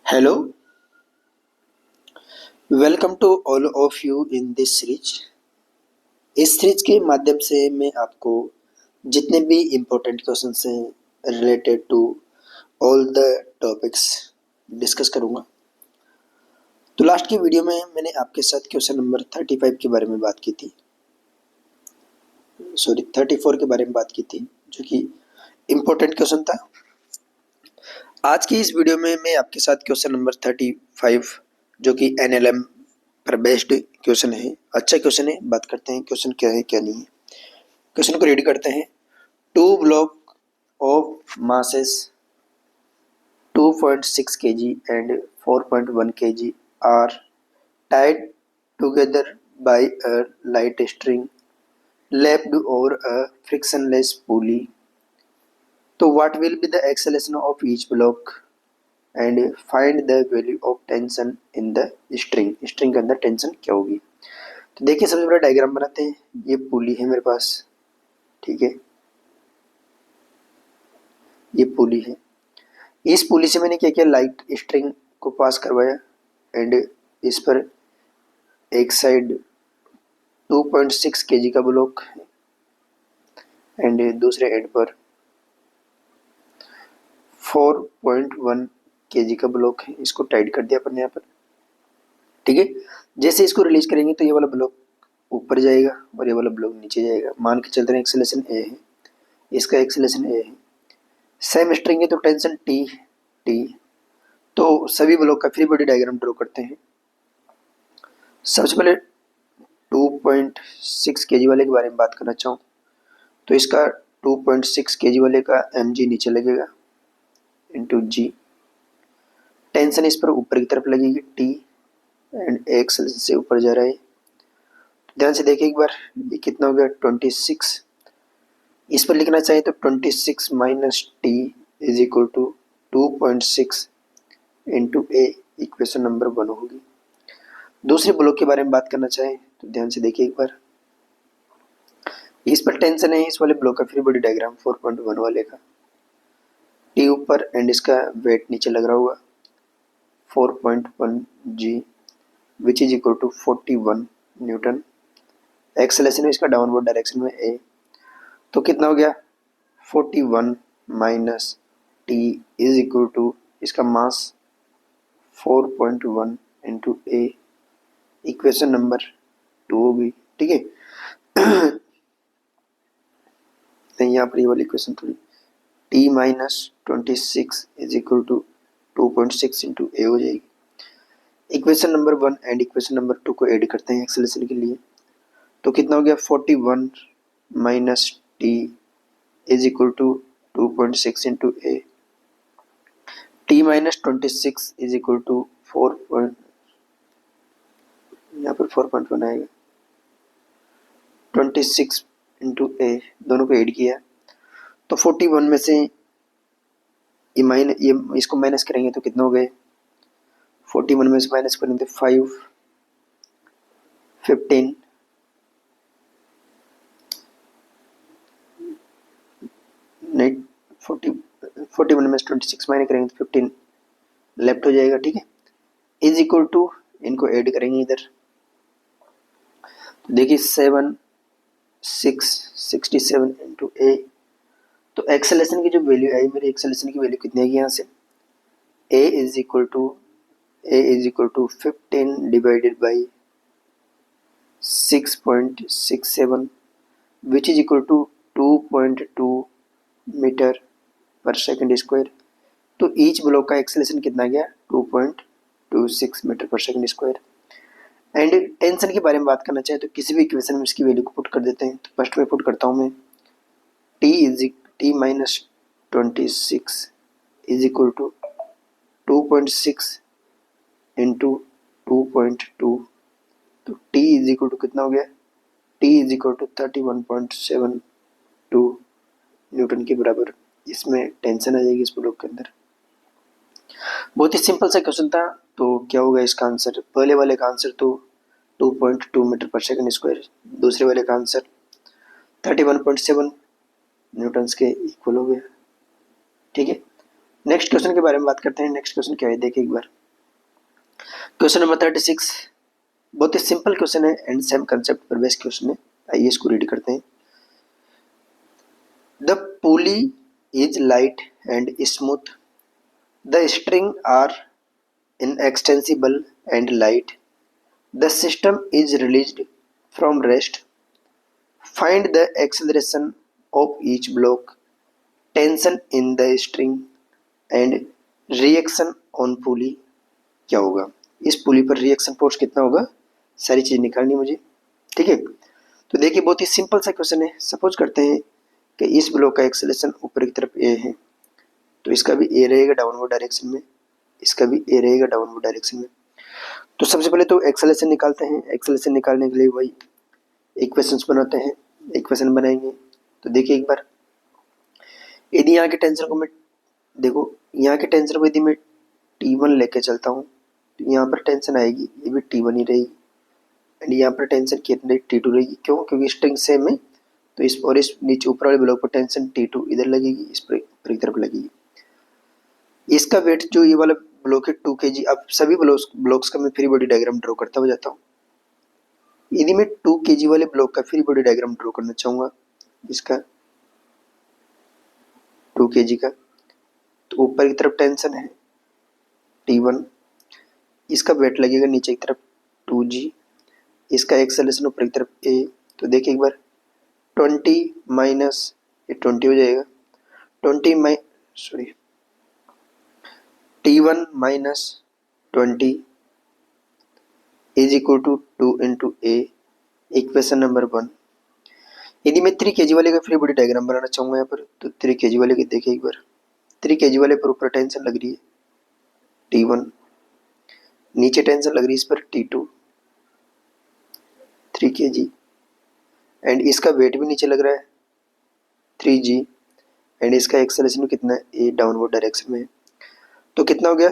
Hello, welcome to all of you in this series. इस series के माध्यम से मैं आपको जितने भी इम्पोर्टेंट क्वेश्चंस हैं related to all the topics discuss करूंगा। तो लास्ट की वीडियो में मैंने आपके साथ क्वेश्चन नंबर 35 के बारे में बात की थी, 34 के बारे में बात की थी, जो कि इम्पोर्टेंट क्वेश्चन था। आज की इस वीडियो में मैं आपके साथ क्वेश्चन नंबर 35 जो कि NLM पर बेस्ड क्वेश्चन है, अच्छा क्वेश्चन है, बात करते हैं क्वेश्चन क्या है क्या नहीं है। क्वेश्चन को रीड करते हैं। 2 block of masses 2.6 kg and 4.1 kg are tied together by a light string left over a frictionless pulley. तो what will be the acceleration of each block and find the value of tension in the string के अंदर tension क्या होगी। तो देखिए सबसे बड़ा diagram बनाते हैं। ये पुली है मेरे पास, ठीक है, ये पुली है। इस पुली से मैंने क्या किया, लाइट स्ट्रिंग को पास करवाया एंड इस पर एक साइड 2.6 kg का ब्लॉक एंड दूसरे एंड पर 4.1 kg का ब्लॉक है। इसको टाइट कर दिया अपन यहाँ पर, ठीक है। जैसे इसको रिलीज करेंगे तो ये वाला ब्लॉक ऊपर जाएगा और ये वाला ब्लॉक नीचे जाएगा। मान के चलते हैं एक्सेलरेशन ए है, इसका एक्सेलरेशन ए है, सेम स्ट्रिंग है तो टेंशन टी। तो सभी ब्लॉक का फ्री बॉडी डायग्राम ड्रॉ करते हैं। सबसे पहले 2.6 kg वाले के बारे में बात करना चाहूँ तो इसका 2.6 kg वाले का mg नीचे लगेगा इंटू जी। टेंशन इस पर ऊपर की तरफ लगेगी टी एंड एक्सेलरेशन से ऊपर जा रहा है। ध्यान से देखिए एक बार, ये कितना हो गया 26। इस पर लिखना चाहिए तो 26 minus T is equal to 2.6 into a, equation number 1 होगी। दूसरे ब्लॉक के बारे में बात करना चाहे तो ध्यान से देखिए एक बार, इस पर टेंशन है, इस वाले ब्लॉक का फ्री बॉडी डायग्राम 4.1 वाले का, टी ऊपर एंड इसका वेट नीचे लग रहा होगा 4.1 g which is equal to 41 newton. Acceleration इसका डाउनवर्ड डायरेक्शन में ए, तो कितना हो गया 41 minus T is equal to इसका mass 4.1 into a, equation number 2 होगी, ठीक है। यहाँ पर ये वाली इक्वेशन थोड़ी T minus 26 is equal to 2.6 into a हो जाएगी। Equation number 1 and equation number 2 को ऐड करते हैं एक्सेलरेशन के लिए, तो कितना हो गया 41 minus T is equal to 2.6 into a. T minus 26 is equal to 4. यहाँ पर 4.1 आएगा, 26 इंटू ए, दोनों को ऐड किया तो 41 में से ये इसको माइनस करेंगे तो कितना हो गए 41 में से माइनस करेंगे तो 5, 15, नहीं 41 में से 26 माइनस करेंगे तो 15 लेफ्ट हो जाएगा, ठीक है। इज इक्वल टू इनको ऐड करेंगे इधर, तो देखिए 67 इंटू ए। तो एक्सेलरेशन की जो वैल्यू आई, मेरी एक्सेलरेशन की वैल्यू कितनी आएगी यहाँ से, a is equal to 15 divided by 6.67 which is equal to 2.2 metre per second square. तो ईच ब्लॉक का एक्सेलरेशन कितना गया 2.26 metre per second square. And tension के बारे में बात करना चाहे तो किसी भी इक्वेशन में इसकी वैल्यू को पुट कर देते हैं। तो फर्स्ट में पुट करता हूँ मैं T minus 26 is equal to 2.6 into 2.2, तो टी इज इक्वल टू कितना हो गया, T is equal to 31.72 newton के बराबर इसमें टेंशन आ जाएगी इस ब्लॉक के अंदर। बहुत ही सिंपल सा क्वेश्चन था। तो क्या होगा इसका आंसर, पहले वाले का आंसर तो 2.2 मीटर पर सेकंड स्क्वायर, दूसरे वाले का आंसर 31.7 न्यूटन्स के इक्वल हो गया, ठीक है। नेक्स्ट क्वेश्चन के बारे में बात करते हैं। नेक्स्ट क्वेश्चन क्या है देखिए एक बार, क्वेश्चन नंबर 36 बहुत ही सिंपल क्वेश्चन है एंड सेम कंसेप्ट पर बेस्ड क्वेश्चन है। आइए इसको रीड करते हैं। The pulley is light and smooth, the string are inextensible and light, the system is released from rest, find the acceleration of each block, tension in the string and reaction on pulley। क्या होगा? इस pulley पर reaction force कितना होगा, सारी चीज निकालनी मुझे। ठीक है, तो देखिए बहुत ही सिंपल सा क्वेश्चन है। सपोज करते हैं कि इस ब्लॉक का एक्सेलरेशन ऊपर की तरफ ए है, तो इसका भी ए रहेगा डाउनवर्ड डायरेक्शन में, इसका भी ए रहेगा डाउनवर्ड डायरेक्शन में। तो सबसे पहले तो एक्सेलरेशन निकालते हैं। एक्सेलरेशन निकालने के लिए वही इक्वेशंस बनाते हैं। इक्वेशन बनाएंगे तो देखिए एक बार, यदि यहाँ के टेंसर को मैं देखो, यहाँ के टेंसर को यदि मैं T1 लेके चलता हूँ तो यहाँ पर टेंशन आएगी, ये भी T1 ही रहेगी, एंड यहाँ पर टेंशन कितनी T2 रहेगी। क्यों? क्योंकि स्ट्रिंग सेम है, तो इस और इस नीचे ऊपर वाले ब्लॉक पर टेंशन T2 इधर लगेगी, इस पर ऊपर की तरफ लगेगी। इसका वेट जो ये वाला ब्लॉक है 2 kg। अब सभी ब्लॉक्स का मैं फ्री बॉडी डायग्राम ड्रॉ करता हुआ जाता हूँ। यदि मैं 2 kg वाले ब्लॉक का फ्री बॉडी डायग्राम ड्रॉ करना चाहूँगा, इसका 2 kg का, तो ऊपर की तरफ टेंशन है T1, इसका वेट लगेगा नीचे की तरफ 2g, इसका एक्सेलरेशन ऊपर की तरफ a। तो देखिए एक बार 20 माइनस ये 20 हो जाएगा, 20 sorry T1 minus 20 is equal to 2 into a, equation number 1। यदि मैं 3 kg वाले का फ्री बॉडी डायग्राम बनाना चाहूँगा यहाँ पर, तो 3 kg वाले के देखिए एक बार, 3 kg वाले पर ऊपर टेंशन लग रही है T1, नीचे टेंशन लग रही है इस पर T2, 3 kg, एंड इसका वेट भी नीचे लग रहा है 3g, एंड इसका एक्सेलरेशन कितना है, ए डाउनवर्ड डायरेक्शन में। तो कितना हो गया,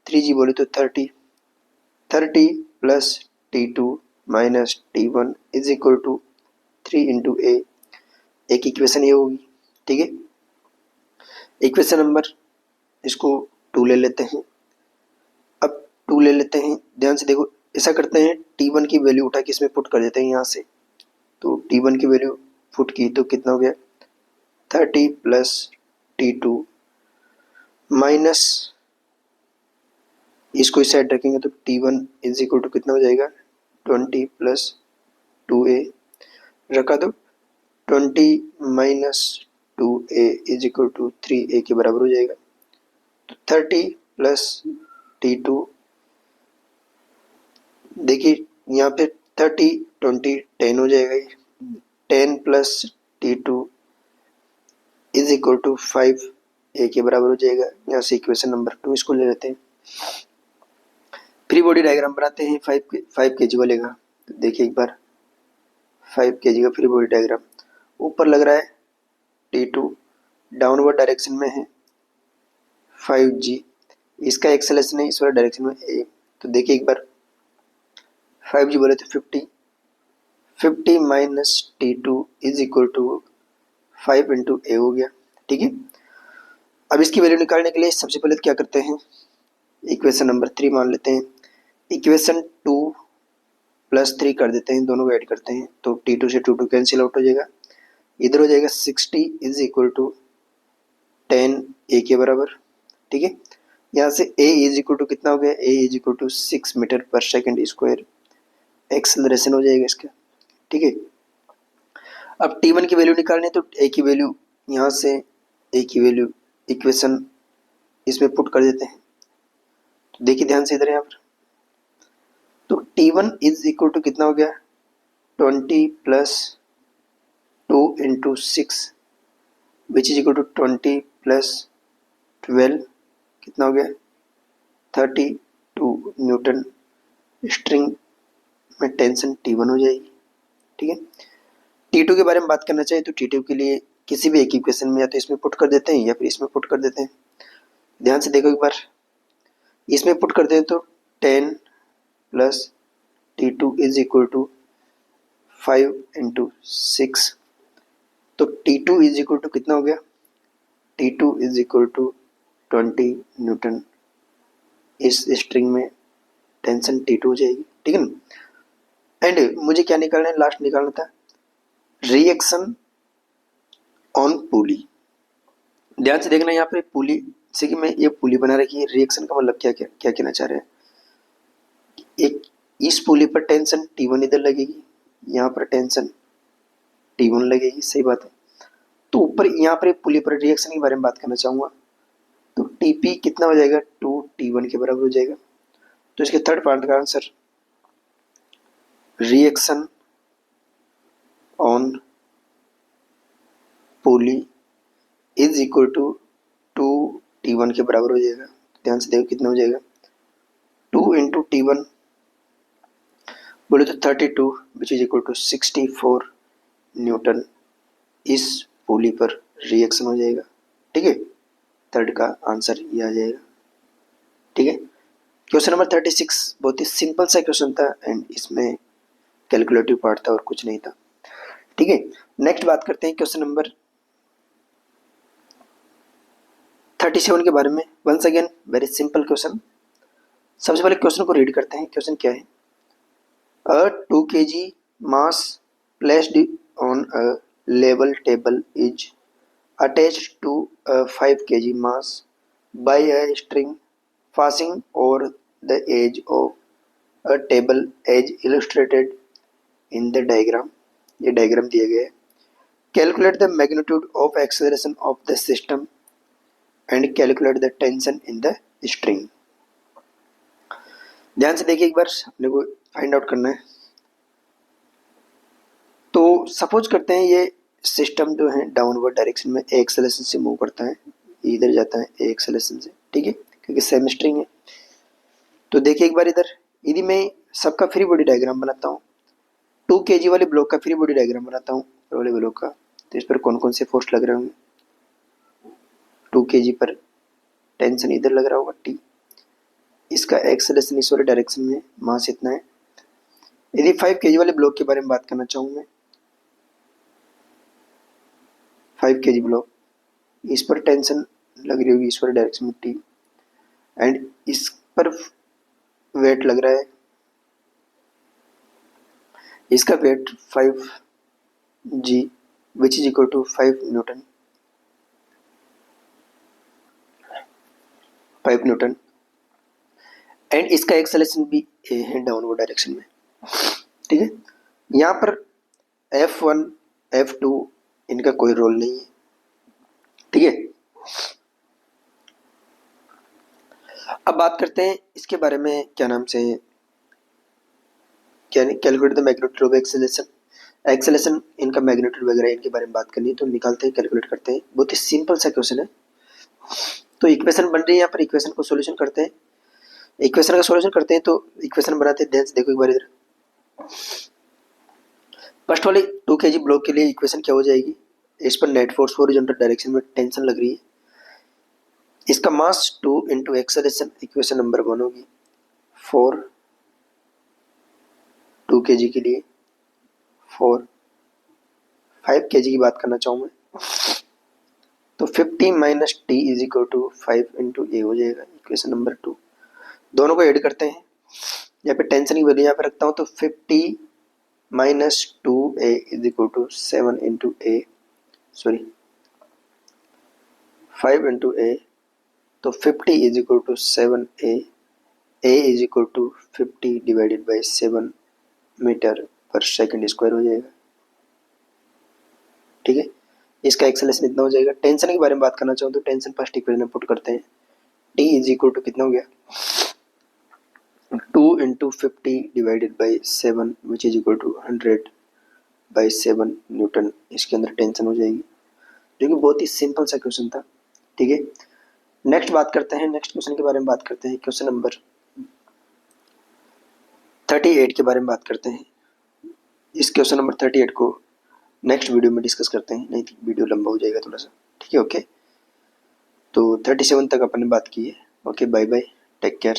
3g बोले तो 30 plus T2 minus T1 is equal to 3 into a. एक इक्वेशन ये होगी। ठीक है, इक्वेशन नंबर इसको 2 ले लेते हैं। अब 2 ले लेते हैं, ध्यान से देखो, ऐसा करते हैं T1 की वैल्यू उठा के इसमें पुट कर देते हैं यहाँ से। तो T1 की वैल्यू पुट की तो कितना हो गया, 30 प्लस T2 माइनस, इसको इस साइड रखेंगे तो T1 इज इक्वल टू कितना हो जाएगा, 20 प्लस 2a रखा, तो 20 minus 2a is equal to 3a के बराबर हो जाएगा। तो 30 प्लस T2, देखिए यहाँ पे 30 20 10 हो जाएगा, 10 plus T2 is equal to 5a के बराबर हो जाएगा। यहाँ से इक्वेशन नंबर 2 इसको ले लेते हैं। फ्री बॉडी डायग्राम बनाते हैं 5 kg वाले का। तो देखिए एक बार 5 kg का फ्री बॉडी डायग्राम, ऊपर लग रहा है T2, डाउनवर्ड डायरेक्शन में है 5g, इसका एक्सेलरेशन है इस वाले डायरेक्शन में a। तो देखिए एक बार 5g बोले तो 50 minus T2 is equal to 5 into a हो गया। ठीक है, अब इसकी वैल्यू निकालने के लिए सबसे पहले क्या करते हैं, इक्वेशन नंबर 3 मान लेते हैं। इक्वेशन 2 प्लस 3 कर देते हैं, दोनों को ऐड करते हैं तो T2 से 2 कैंसिल आउट हो जाएगा, इधर हो जाएगा 60 इज इक्वल टू 10 ए के बराबर। ठीक है, यहाँ से a इज इक्वल टू कितना हो गया, a is equal to 6 metre per second square, acceleration हो जाएगा इसका। ठीक है, अब T1 की वैल्यू निकालनी है तो a की वैल्यू यहाँ से, a की वैल्यू इक्वेशन इसमें पुट कर देते हैं। तो देखिए ध्यान से इधर यहाँ पर, तो T1 इज इक्वल टू कितना हो गया, 20 plus 2 into 6 which is equal to 20 plus 12 कितना हो गया, 32 न्यूटन। स्ट्रिंग में टेंशन T1 हो जाएगी। ठीक है, T2 के बारे में बात करना चाहिए तो T2 के लिए किसी भी एक इक्वेशन में या तो इसमें पुट कर देते हैं या फिर इसमें पुट कर देते हैं। ध्यान से देखो एक बार, इसमें पुट करते हैं तो 10 plus T2 is equal to 5 into 6, तो T2 इज इक्वल टू कितना हो गया, T2 is equal to 20 newton इस स्ट्रिंग में टेंशन T2 हो जाएगी, ठीक है ना। एंड मुझे क्या निकालना है, लास्ट निकालना था रिएक्शन ऑन पुली। ध्यान से देखना यहाँ पे पुली से कि मैं ये पुली बना रखी है, रिएक्शन का मतलब क्या क्या क्या कहना चाह रहे हैं। एक इस पुली पर टेंशन T1 इधर लगेगी, यहाँ पर टेंशन T1 लगेगी, सही बात है। तो ऊपर यहाँ पर पुली पर रिएक्शन के बारे में बात करना चाहूंगा, तो Tp कितना हो जाएगा, 2T1 के बराबर हो जाएगा। तो इसके थर्ड पार्ट का answer reaction on pulley is equal to 2T1 के बराबर हो जाएगा। ध्यान से देखो कितना हो जाएगा, 2 इंटू T1 बोले तो 32 which is equal to 64 newton इस पुली पर रिएक्शन हो जाएगा, ठीक है। थर्ड का आंसर ये आ जाएगा, ठीक है। क्वेश्चन नंबर 36 बहुत ही सिंपल सा क्वेश्चन था एंड इसमें कैलकुलेटिव पार्ट था और कुछ नहीं था, ठीक है। नेक्स्ट बात करते हैं क्वेश्चन नंबर 37 के बारे में। Once again very simple question. सबसे पहले क्वेश्चन को रीड करते हैं। क्वेश्चन क्या है, अ 2 kg mass placed on a level table is attached to a 5 kg mass by a string passing over the edge of a table as illustrated in the diagram। ये diagram दिया गया है। Calculate the magnitude of acceleration of the system and calculate the tension in the string। ध्यान से देखिए एक बार, अपने को फाइंड आउट करना है। तो सपोज करते हैं ये सिस्टम जो है डाउनवर्ड डायरेक्शन में एक्सेलरेशन से मूव करता है, इधर जाता है एक्सेलरेशन से, ठीक है, क्योंकि सेम स्ट्रिंग है। तो देखिए एक बार इधर, यदि मैं सबका फ्री बॉडी डायग्राम बनाता हूँ, 2 kg वाले ब्लॉक का फ्री बॉडी डायग्राम बनाता हूँ वाले ब्लॉक का, तो इस पर कौन कौन से फोर्स लग रहे होंगे। 2 kg पर टेंशन इधर लग रहा होगा T, इसका एक्सेलरेशन इस वाले डायरेक्शन में, मास इतना है। यदि 5 kg वाले ब्लॉक के बारे में बात करना चाहूँ मैं, 5 kg ब्लॉक, इस पर टेंशन लग रही होगी इस वाले डायरेक्शन में T, एंड इस पर वेट लग रहा है, इसका weight 5g which is equal to 5 newton, 5 newton, and इसका एक्सेलरेशन भी ए है डाउनवर्ड डायरेक्शन में, ठीक है। यहाँ पर F1 F2 इनका कोई रोल नहीं है, ठीक है। अब बात करते हैं इसके बारे में, क्या नाम से, क्या calculate the magnitude of acceleration. Acceleration इनका मैग्नीट्यूड वगैरह इनके बारे में बात करनी है, तो निकालते हैं, कैलकुलेट करते हैं। बहुत ही सिंपल सा क्वेश्चन है। तो इक्वेशन बन रही है यहाँ पर, इक्वेशन को सॉल्यूशन करते हैं। इक्वेशन का सॉल्यूशन करते हैं तो इक्वेशन बनाते हैं। ध्यान से देखो एक बार इधर, फर्स्ट वाले 2 kg ब्लॉक के लिए इक्वेशन क्या हो जाएगी, इस पर नेट फोर्स हॉरिजॉन्टल डायरेक्शन में टेंशन लग रही है, इसका मास 2 इंटू एक्सेलरेशन, इक्वेशन नंबर 1 होगी। 4 2 kg के लिए 4, 5 kg की बात करना चाहूँ मैं, तो 50 minus T is equal to 5 into a हो जाएगा, इक्वेशन नंबर 2। दोनों को ऐड करते हैं, यहाँ पे टेंशन की वैल्यू यहाँ पे रखता हूँ, तो 50 minus 2a is equal to 7 into a, sorry 5 into a, तो 50 is equal to 7a, a is equal to 50 divided by 7 metre per second square हो जाएगा, ठीक है। इसका एक्सेलरेशन इतना हो जाएगा। टेंशन के बारे में बात करना चाहूँ तो टेंशन फर्स्ट इक्वेशन में पुट करते हैं, T इज इक्वल टू कितना हो गया, 2 into 50 divided by 7 which is equal to 100 by 7 newton, इसके अंदर टेंशन हो जाएगी, जो कि बहुत ही सिंपल सा क्वेश्चन था, ठीक है। नेक्स्ट बात करते हैं, नेक्स्ट क्वेश्चन के बारे में बात करते हैं, क्वेश्चन नंबर 38 के बारे में बात करते हैं। इस क्वेश्चन नंबर 38 को नेक्स्ट वीडियो में डिस्कस करते हैं, नहीं तो वीडियो लंबा हो जाएगा थोड़ा सा, ठीक है, ओके। तो 37 तक अपन ने बात की है, okay, bye bye, take care.